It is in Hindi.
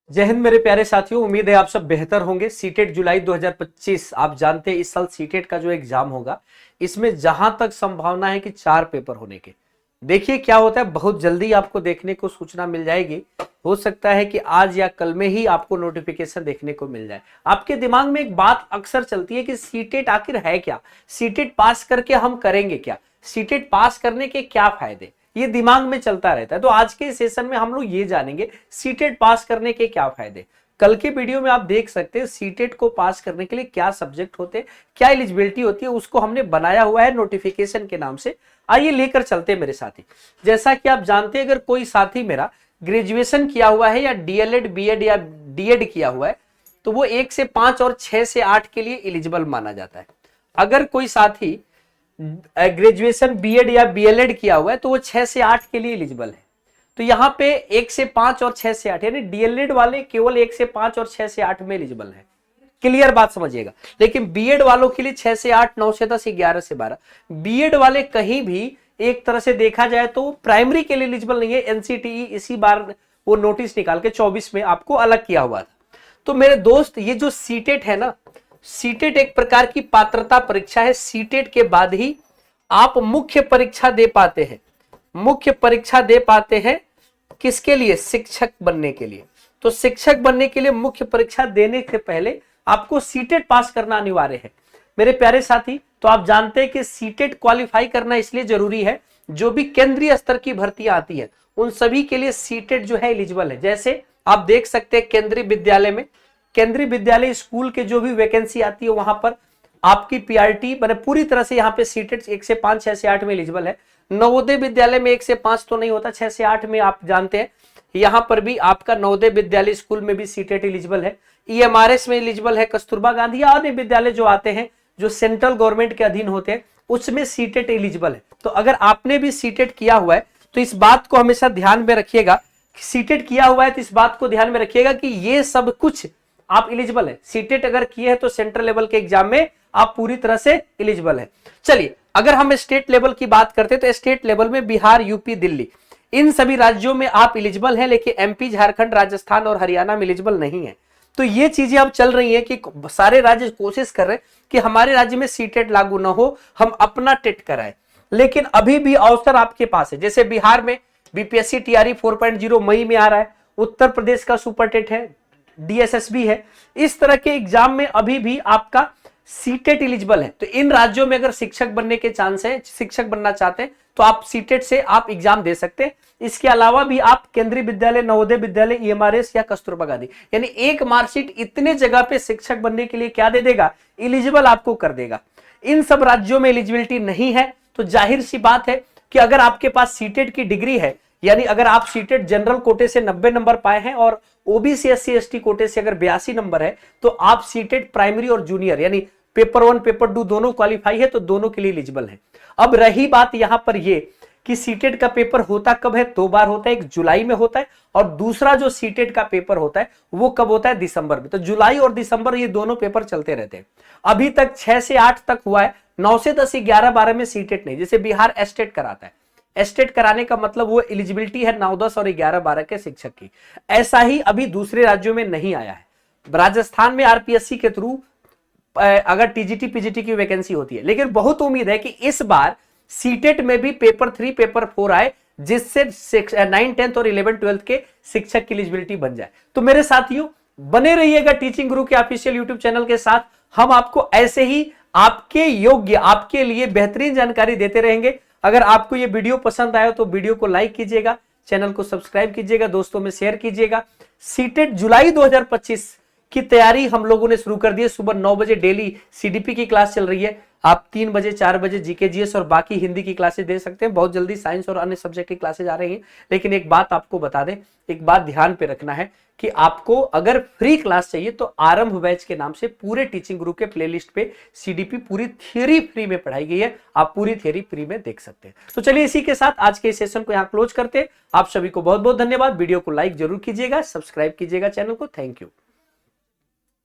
जय हिंद मेरे प्यारे साथियों, उम्मीद है आप सब बेहतर होंगे। सीटेट जुलाई 2025, आप जानते हैं इस साल सीटेट का जो एग्जाम होगा, इसमें जहां तक संभावना है कि 4 पेपर होने के। देखिए क्या होता है, बहुत जल्दी आपको देखने को सूचना मिल जाएगी। हो सकता है कि आज या कल में ही आपको नोटिफिकेशन देखने को मिल जाए। आपके दिमाग में एक बात अक्सर चलती है कि सीटेट आखिर है क्या, सीटेट पास करके हम करेंगे क्या, सीटेट पास करने के क्या फायदे, ये दिमाग में चलता रहता है। तो आज के सेशन में हम लोग ये जानेंगे सीटेट पास करने के क्या फायदे। कल के वीडियो में आप देख सकते हैं सीटेट को पास करने के लिए क्या सब्जेक्ट होते हैं, क्या एलिजिबिलिटी होती है, उसको हमने बनाया हुआ है नोटिफिकेशन के नाम से। आइए लेकर चलते हैं मेरे साथी। जैसा कि आप जानते हैं, अगर कोई साथी मेरा ग्रेजुएशन किया हुआ है या डीएलएड बीएड या डीएड किया हुआ है तो वो 1 से 5 और 6 से 8 के लिए एलिजिबल माना जाता है। अगर कोई साथी ग्रेजुएशन बीएड या बीएलएड किया हुआ है तो वो 6 से 8 के लिए एलिजिबल है। तो यहाँ पे 1 से 5 और 6 से 8 यानी डीएलएड वाले केवल 1 से 5 और 6 से 8 में एलिजिबल है। क्लियर बात समझिएगा। लेकिन बीएड वालों के लिए 6 से 8, 9 से 10, 11 से 12। बीएड वाले कहीं भी एक तरह से देखा जाए तो प्राइमरी के लिए एलिजिबल नहीं है। एनसीटीई इसी बार वो नोटिस निकाल के 24 में आपको अलग किया हुआ था। तो मेरे दोस्त, ये जो सीटेट है ना, सीटेट एक प्रकार की पात्रता परीक्षा है। सीटेट के बाद ही आप मुख्य परीक्षा दे पाते हैं। मुख्य परीक्षा दे पाते हैं किसके लिए? शिक्षक बनने के लिए। तो शिक्षक बनने के लिए मुख्य परीक्षा देने से पहले आपको सीटेट पास करना अनिवार्य है मेरे प्यारे साथी। तो आप जानते हैं कि सीटेट क्वालिफाई करना इसलिए जरूरी है, जो भी केंद्रीय स्तर की भर्तियां आती है उन सभी के लिए सीटेट जो है एलिजिबल है। जैसे आप देख सकते हैं केंद्रीय विद्यालय में, केंद्रीय विद्यालय स्कूल के जो भी वैकेंसी आती है वहां पर आपकी पीआरटी मैंने पूरी तरह से यहाँ पे सीटेट 1 से 5, 6 से 8 में एलिजिबल है। नवोदय विद्यालय में 1 से 5 तो नहीं होता, 6 से 8 में आप जानते हैं। यहाँ पर भी आपका नवोदय विद्यालय स्कूल में भी सीटेट एलिजिबल है। ईएमआरएस में एलिजिबल है। कस्तूरबा गांधी या अन्य विद्यालय जो आते हैं जो सेंट्रल गवर्नमेंट के अधीन होते हैं उसमें सीटेट एलिजिबल है। तो अगर आपने भी सीटेट किया हुआ है तो इस बात को हमेशा ध्यान में रखिएगा। सीटेट किया हुआ है तो इस बात को ध्यान में रखिएगा कि ये सब कुछ आप एलिजिबल है। सीटेट अगर किए हैं तो सेंट्रल लेवल के एग्जाम में आप पूरी तरह से एलिजिबल है। चलिए, अगर हम स्टेट लेवल की बात करते हैं तो स्टेट लेवल में बिहार, यूपी, दिल्ली इन सभी राज्यों में आप एलिजिबल हैं, लेकिन एमपी, झारखंड, राजस्थान और हरियाणा में एलिजिबल नहीं है। तो ये चीजें अब चल रही हैं कि सारे राज्य कोशिश कर रहे हैं कि हमारे राज्य में सीटेट लागू ना हो, हम अपना टेट कराएं। लेकिन अभी भी अवसर आपके पास है। जैसे बिहार में बीपीएससी टीआरई 4.0 मई में आ रहा है, उत्तर प्रदेश का सुपर टेट है, डीएसएसबी है। इस तरह के एग्जाम में अभी भी आपका सीटेट एलिजिबल है। तो इन राज्यों में अगर शिक्षक बनने के चांस है, शिक्षक बनना चाहते हैं तो आप सीटेट से आप एग्जाम दे सकते हैं। इसके अलावा भी आप केंद्रीय विद्यालय, नवोदय विद्यालय, ईएमआरएस या कस्तूरबा गांधी, यानी एक मार्कशीट इतने जगह पे शिक्षक बनने के लिए क्या दे देगा? एलिजिबल आपको कर देगा। इन सब राज्यों में एलिजिबिलिटी नहीं है तो जाहिर सी बात है कि अगर आपके पास सीटेट की डिग्री है, यानी अगर आप सीटेट जनरल कोटे से 90 नंबर पाए हैं और ओबीसी एससी एसटी कोटे से अगर 82 नंबर है तो आप सीटेट प्राइमरी और जूनियर यानी पेपर 1 पेपर 2 दोनों क्वालिफाई है तो दोनों के लिए एलिजिबल है। अब रही बात यहां पर ये कि सीटेट का पेपर होता कब है? 2 बार होता है, एक जुलाई में होता है और दूसरा जो सीटेट का पेपर होता है वो कब होता है? दिसंबर में। तो जुलाई और दिसंबर ये दोनों पेपर चलते रहते हैं। अभी तक 6 से 8 तक हुआ है, 9 से 10, 11, 12 में सीटेट नहीं। जैसे बिहार एस्टेट कराता है, एस्टेट कराने का मतलब वो एलिजिबिलिटी है 9, 10 और 11, 12 के शिक्षक की। ऐसा ही अभी दूसरे राज्यों में नहीं आया है। राजस्थान में आरपीएससी के थ्रू अगर टीजीटी पीजीटी की वैकेंसी होती है, लेकिन बहुत उम्मीद है कि इस बार सीटेट में भी पेपर 3 पेपर 4 आए जिससे 9, 10 और 11, 12 के शिक्षक की एलिजिबिलिटी बन जाए। तो मेरे साथियों, बने रहिएगा टीचिंग गुरु के ऑफिशियल यूट्यूब चैनल के साथ। हम आपको ऐसे ही आपके योग्य, आपके लिए बेहतरीन जानकारी देते रहेंगे। अगर आपको ये वीडियो पसंद आया तो वीडियो को लाइक कीजिएगा, चैनल को सब्सक्राइब कीजिएगा, दोस्तों में शेयर कीजिएगा। सीटेट जुलाई 2025 की तैयारी हम लोगों ने शुरू कर दी है। सुबह 9 बजे डेली सीडीपी की क्लास चल रही है। आप 3 बजे 4 बजे जीके जीएस और बाकी हिंदी की क्लासेस दे सकते हैं। बहुत जल्दी साइंस और अन्य सब्जेक्ट की क्लासेस आ रही हैं। लेकिन एक बात आपको बता दें, एक बात ध्यान पे रखना है कि आपको अगर फ्री क्लास चाहिए तो आरंभ बैच के नाम से पूरे टीचिंग गुरु के प्लेलिस्ट पे सीडीपी पूरी थियरी फ्री में पढ़ाई गई है। आप पूरी थियरी फ्री में देख सकते हैं। तो चलिए इसी के साथ आज के सेशन को यहाँ क्लोज करते हैं। आप सभी को बहुत बहुत धन्यवाद। वीडियो को लाइक जरूर कीजिएगा, सब्सक्राइब कीजिएगा चैनल को। Thank you.